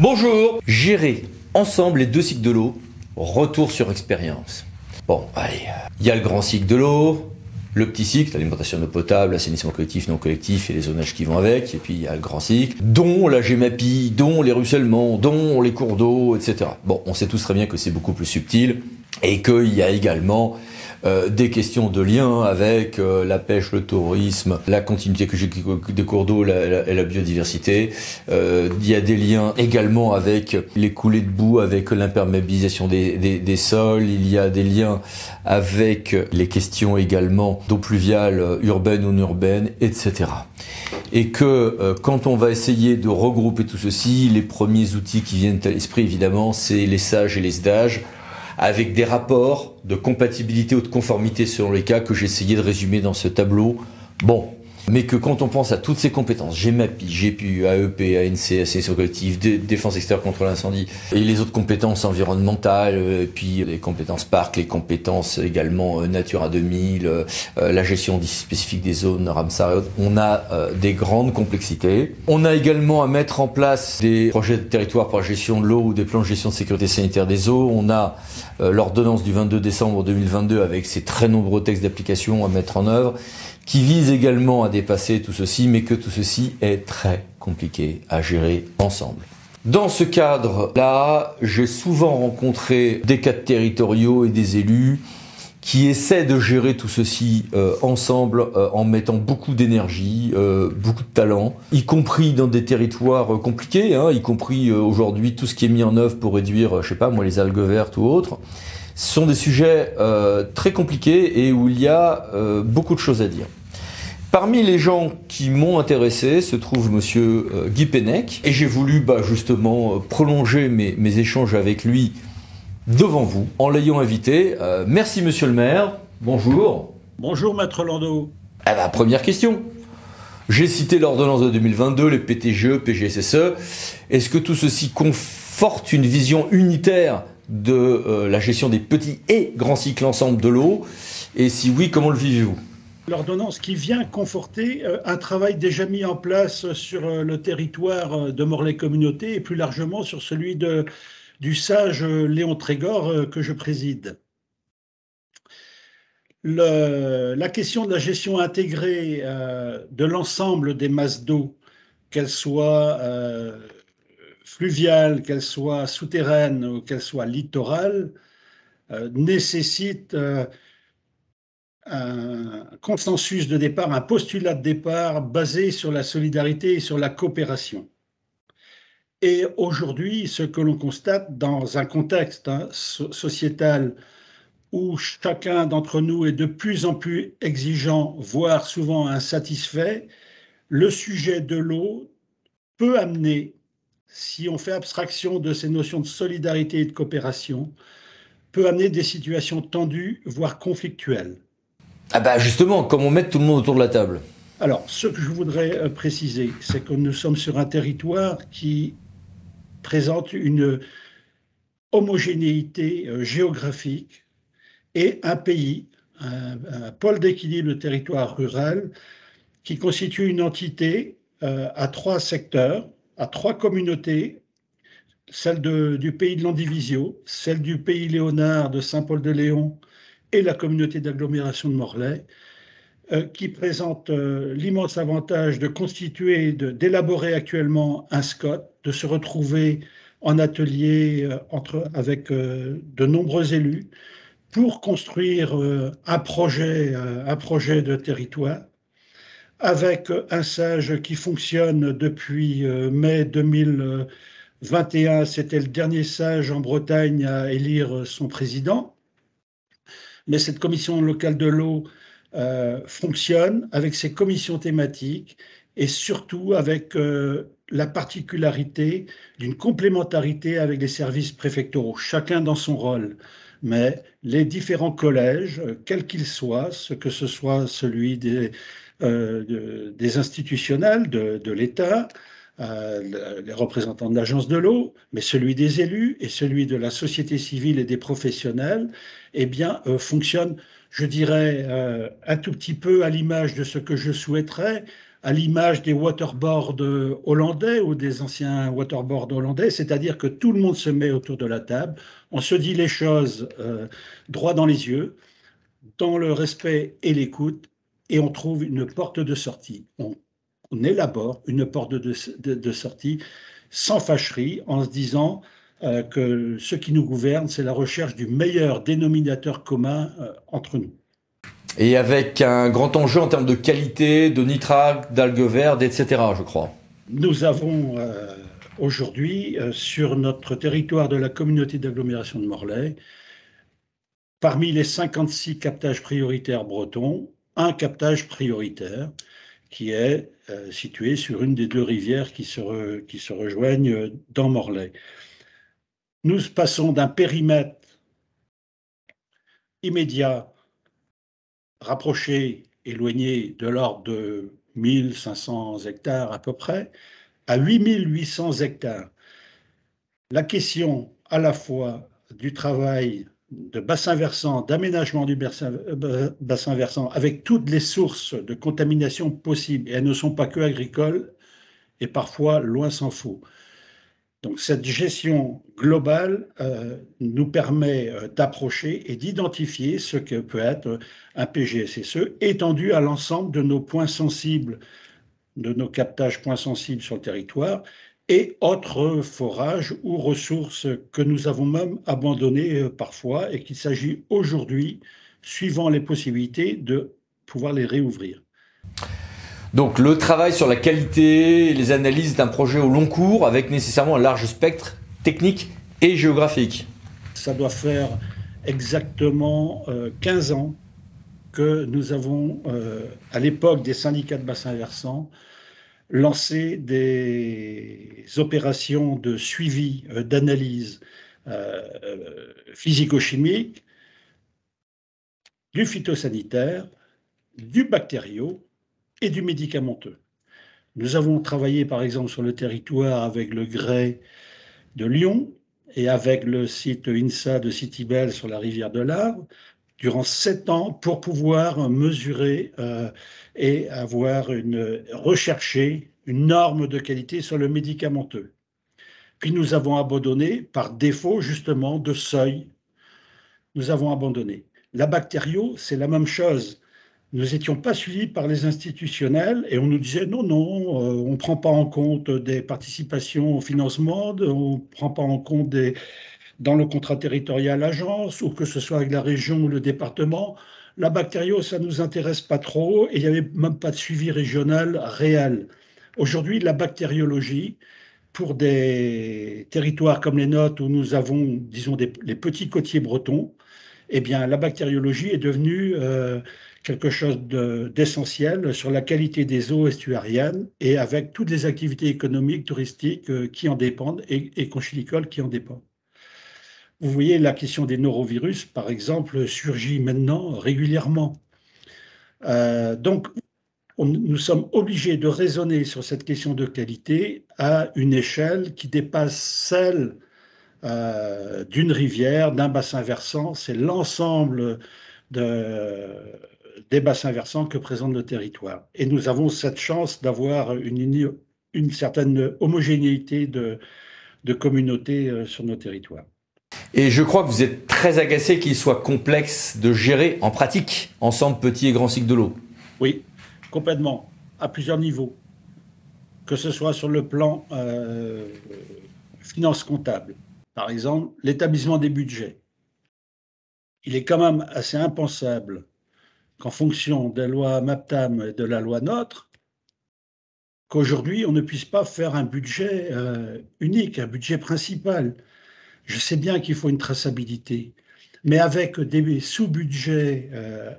Bonjour. Gérer ensemble les deux cycles de l'eau, retour sur expérience. Bon, allez, il y a le grand cycle de l'eau, le petit cycle, l'alimentation en eau potable, l'assainissement collectif, non collectif et les zonages qui vont avec, et puis il y a le grand cycle, dont la GEMAPI, dont les ruissellements, dont les cours d'eau, etc. Bon, on sait tous très bien que c'est beaucoup plus subtil, et qu'il y a également des questions de lien avec la pêche, le tourisme, la continuité des cours d'eau et la biodiversité. Il y a des liens également avec les coulées de boue, avec l'imperméabilisation des sols. Il y a des liens avec les questions également d'eau pluviale, urbaine ou non urbaine, etc. Et que quand on va essayer de regrouper tout ceci, les premiers outils qui viennent à l'esprit, évidemment, c'est les SAGE et les SDAGE, avec des rapports de compatibilité ou de conformité selon les cas que j'ai essayé de résumer dans ce tableau. Bon, mais que quand on pense à toutes ces compétences, GEMAPI, GPU, AEP, ANC, assainissement collectif, défense extérieure contre l'incendie, et les autres compétences environnementales, et puis les compétences parcs, les compétences également Natura 2000, la gestion spécifique des zones Ramsar et autres, on a des grandes complexités. On a également à mettre en place des projets de territoire pour la gestion de l'eau ou des plans de gestion de sécurité sanitaire des eaux. On a l'ordonnance du 22 décembre 2022 avec ses très nombreux textes d'application à mettre en œuvre, qui vise également à dépasser tout ceci, mais que tout ceci est très compliqué à gérer ensemble. Dans ce cadre-là, j'ai souvent rencontré des cadres territoriaux et des élus qui essaient de gérer tout ceci ensemble en mettant beaucoup d'énergie, beaucoup de talent, y compris dans des territoires compliqués, y compris aujourd'hui tout ce qui est mis en œuvre pour réduire, je sais pas moi, les algues vertes ou autres. Ce sont des sujets très compliqués et où il y a beaucoup de choses à dire. Parmi les gens qui m'ont intéressé se trouve monsieur Guy Pennec, et j'ai voulu justement prolonger mes échanges avec lui devant vous en l'ayant invité. Merci monsieur le maire, bonjour. Bonjour maître Landau. Première question. J'ai cité l'ordonnance de 2022, les PTGE, PGSSE. Est-ce que tout ceci conforte une vision unitaire de la gestion des petits et grands cycles ensemble de l'eau? Et si oui, comment le vivez-vous? L'ordonnance qui vient conforter un travail déjà mis en place sur le territoire de Morlaix Communauté et plus largement sur celui du SAGE Léon Trégor que je préside. La question de la gestion intégrée de l'ensemble des masses d'eau, qu'elles soient fluviales, qu'elles soient souterraines ou qu'elles soient littorales, nécessite un consensus de départ, un postulat de départ basé sur la solidarité et sur la coopération. Et aujourd'hui, ce que l'on constate dans un contexte sociétal où chacun d'entre nous est de plus en plus exigeant, voire souvent insatisfait, le sujet de l'eau peut amener, si on fait abstraction de ces notions de solidarité et de coopération, peut amener des situations tendues, voire conflictuelles. Justement, comment mettre tout le monde autour de la table? Alors, ce que je voudrais préciser, c'est que nous sommes sur un territoire qui présente une homogénéité géographique et un pays, un pôle d'équilibre de territoire rural qui constitue une entité à 3 secteurs, à 3 communautés, celle du pays de Landivisio, celle du pays Léonard de Saint-Paul-de-Léon et la communauté d'agglomération de Morlaix, qui présente l'immense avantage de constituer, d'élaborer actuellement un SCOT, de se retrouver en atelier avec de nombreux élus pour construire un projet de territoire avec un SAGE qui fonctionne depuis mai 2021. C'était le dernier SAGE en Bretagne à élire son président. Mais cette commission locale de l'eau fonctionne avec ses commissions thématiques et surtout avec la particularité d'une complémentarité avec les services préfectoraux, chacun dans son rôle. Mais les différents collèges, quels qu'ils soient, que ce soit celui des institutionnels de l'État, les représentants de l'agence de l'eau, mais celui des élus et celui de la société civile et des professionnels, fonctionnent, je dirais, un tout petit peu à l'image de ce que je souhaiterais, à l'image des waterboards hollandais ou des anciens waterboards hollandais, c'est-à-dire que tout le monde se met autour de la table, on se dit les choses droit dans les yeux, dans le respect et l'écoute, et on trouve une porte de sortie. On élabore une porte de sortie sans fâcherie, en se disant que ce qui nous gouverne, c'est la recherche du meilleur dénominateur commun entre nous. Et avec un grand enjeu en termes de qualité, de nitrates, d'algues vertes, etc., je crois. Nous avons aujourd'hui, sur notre territoire de la communauté d'agglomération de Morlaix, parmi les 56 captages prioritaires bretons, un captage prioritaire qui est situé sur une des deux rivières qui se rejoignent dans Morlaix. Nous passons d'un périmètre immédiat, rapproché, éloigné de l'ordre de 1500 hectares à peu près, à 8800 hectares. La question à la fois du travail de bassin versant, d'aménagement du bassin versant, avec toutes les sources de contamination possibles, et elles ne sont pas que agricoles, et parfois loin s'en faut. Donc cette gestion globale nous permet d'approcher et d'identifier ce que peut être un PGSSE étendu à l'ensemble de nos points sensibles, de nos captages points sensibles sur le territoire et autres forages ou ressources que nous avons même abandonnées parfois et qu'il s'agit aujourd'hui, suivant les possibilités, de pouvoir les réouvrir. Donc le travail sur la qualité et les analyses d'un projet au long cours avec nécessairement un large spectre technique et géographique. Ça doit faire exactement 15 ans que nous avons, à l'époque des syndicats de bassin versant, lancé des opérations de suivi, d'analyse physico-chimique, du phytosanitaire, du bactério et du médicamenteux. Nous avons travaillé par exemple sur le territoire avec le grès de Lyon et avec le site INSA de Citibel sur la rivière de l'Arve durant 7 ans pour pouvoir mesurer et rechercher une norme de qualité sur le médicamenteux. Puis nous avons abandonné par défaut justement de seuil. Nous avons abandonné. La bactério, c'est la même chose. Nous n'étions pas suivis par les institutionnels et on nous disait non, non, on ne prend pas en compte des participations au financement, on ne prend pas en compte dans le contrat territorial agence ou que ce soit avec la région ou le département. La bactério, ça ne nous intéresse pas trop et il n'y avait même pas de suivi régional réel. Aujourd'hui, la bactériologie, pour des territoires comme les nôtres où nous avons, disons, les petits côtiers bretons, eh bien, la bactériologie est devenue quelque chose d'essentiel sur la qualité des eaux estuariennes et avec toutes les activités économiques, touristiques qui en dépendent et conchilicoles qui en dépendent. Vous voyez, la question des norovirus, par exemple, surgit maintenant régulièrement. Donc, nous sommes obligés de raisonner sur cette question de qualité à une échelle qui dépasse celle d'une rivière, d'un bassin versant. C'est l'ensemble des bassins versants que présente le territoire. Et nous avons cette chance d'avoir une certaine homogénéité de communautés sur nos territoires. Et je crois que vous êtes très agacé qu'il soit complexe de gérer en pratique ensemble petits et grands cycles de l'eau. Oui, complètement, à plusieurs niveaux, que ce soit sur le plan finance comptable. Par exemple, l'établissement des budgets. Il est quand même assez impensable qu'en fonction des lois MAPTAM et de la loi NOTRe, qu'aujourd'hui, on ne puisse pas faire un budget unique, un budget principal. Je sais bien qu'il faut une traçabilité, mais avec des sous-budgets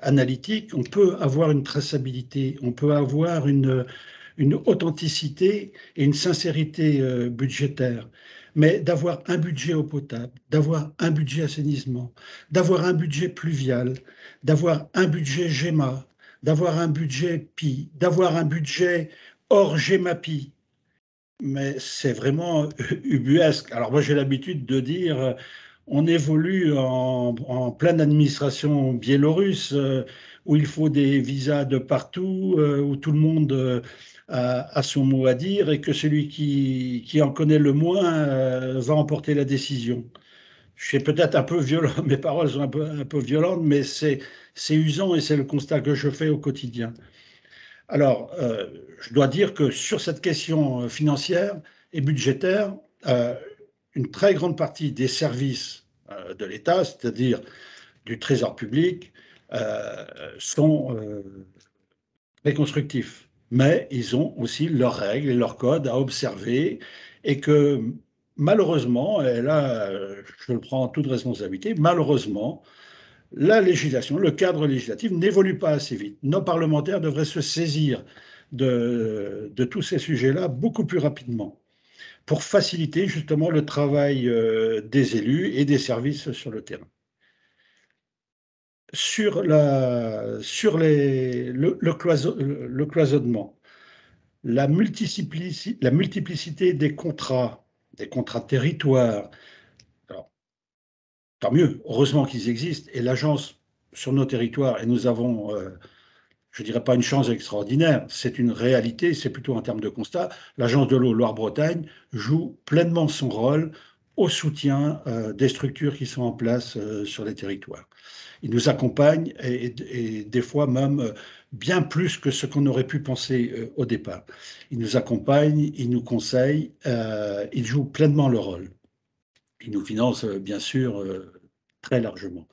analytiques, on peut avoir une traçabilité, on peut avoir une authenticité et une sincérité budgétaire. Mais d'avoir un budget eau potable, d'avoir un budget assainissement, d'avoir un budget pluvial, d'avoir un budget GEMA, d'avoir un budget PI, d'avoir un budget hors GEMAPI, mais c'est vraiment ubuesque. Alors moi j'ai l'habitude de dire on évolue en pleine administration biélorusse où il faut des visas de partout, où tout le monde a son mot à dire et que celui qui en connaît le moins va emporter la décision. Je suis peut-être un peu violent, mes paroles sont un peu violentes, mais c'est usant et c'est le constat que je fais au quotidien. Alors, je dois dire que sur cette question financière et budgétaire, euh, une très grande partie des services de l'État, c'est-à-dire du Trésor public, euh, sont très constructifs. Mais ils ont aussi leurs règles et leurs codes à observer et que malheureusement, et là je le prends en toute responsabilité, malheureusement, la législation, le cadre législatif n'évolue pas assez vite. Nos parlementaires devraient se saisir de tous ces sujets-là beaucoup plus rapidement pour faciliter justement le travail des élus et des services sur le terrain. Le cloisonnement, la multiplicité des contrats territoires, alors, tant mieux, heureusement qu'ils existent, et l'agence sur nos territoires, et nous avons, je ne dirais pas une chance extraordinaire, c'est une réalité, c'est plutôt en termes de constat, l'agence de l'eau Loire-Bretagne joue pleinement son rôle au soutien des structures qui sont en place sur les territoires. Il nous accompagne et des fois même bien plus que ce qu'on aurait pu penser au départ. Il nous accompagne, il nous conseille, il joue pleinement le rôle. Il nous finance bien sûr très largement.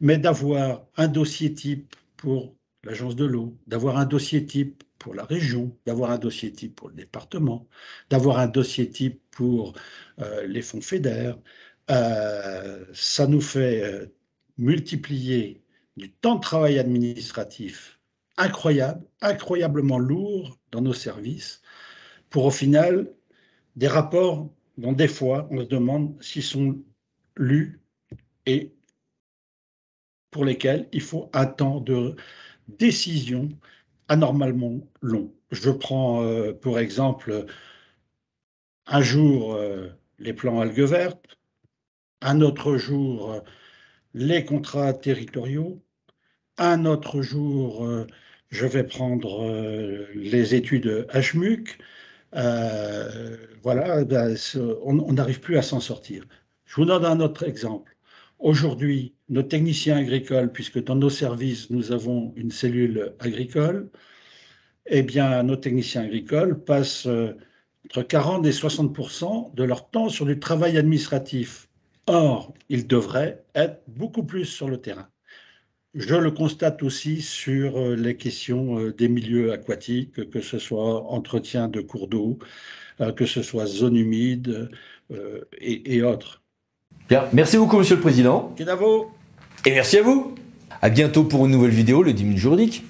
Mais d'avoir un dossier type pour l'agence de l'eau, d'avoir un dossier type pour la région, d'avoir un dossier type pour le département, d'avoir un dossier type pour les fonds FEDER, ça nous fait multiplier du temps de travail administratif incroyable, incroyablement lourd dans nos services, pour au final des rapports dont des fois on se demande s'ils sont lus et pour lesquels il faut un temps de décision anormalement long. Je prends pour exemple un jour les plans algues vertes, un autre jour les contrats territoriaux, un autre jour je vais prendre les études HMUC. Voilà, ben, on n'arrive plus à s'en sortir. Je vous donne un autre exemple. Aujourd'hui, nos techniciens agricoles, puisque dans nos services, nous avons une cellule agricole, eh bien, nos techniciens agricoles passent entre 40 et 60% de leur temps sur du travail administratif. Or, ils devraient être beaucoup plus sur le terrain. Je le constate aussi sur les questions des milieux aquatiques, que ce soit entretien de cours d'eau, que ce soit zone humide et autres. Bien, merci beaucoup Monsieur le Président. Kenavo. Et merci à vous. À bientôt pour une nouvelle vidéo, le 10 minutes juridiques.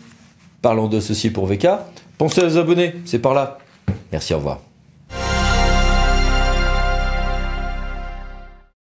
Parlons d'associés pour VK. Pensez à vous abonner, c'est par là. Merci, au revoir.